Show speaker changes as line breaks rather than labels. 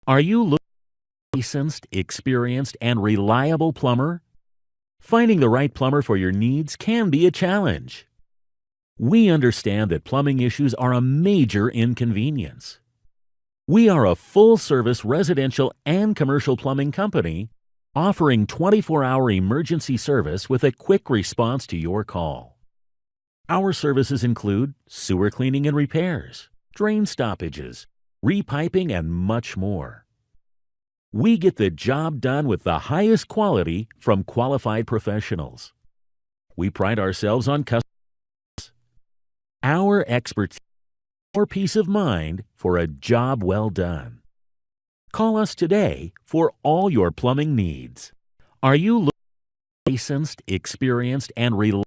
Are you looking for a licensed, experienced, and reliable plumber? Finding the right plumber for your needs can be a challenge. We understand that plumbing issues are a major inconvenience. We are a full-service residential and commercial plumbing company offering 24-hour emergency service with a quick response to your call. Our services include sewer cleaning and repairs, drain stoppages, repiping, and much more. We get the job done with the highest quality from qualified professionals. We pride ourselves on customer service. Our expertise, our peace of mind for a job well done. Call us today for all your plumbing needs. Are you licensed, experienced, and reliable?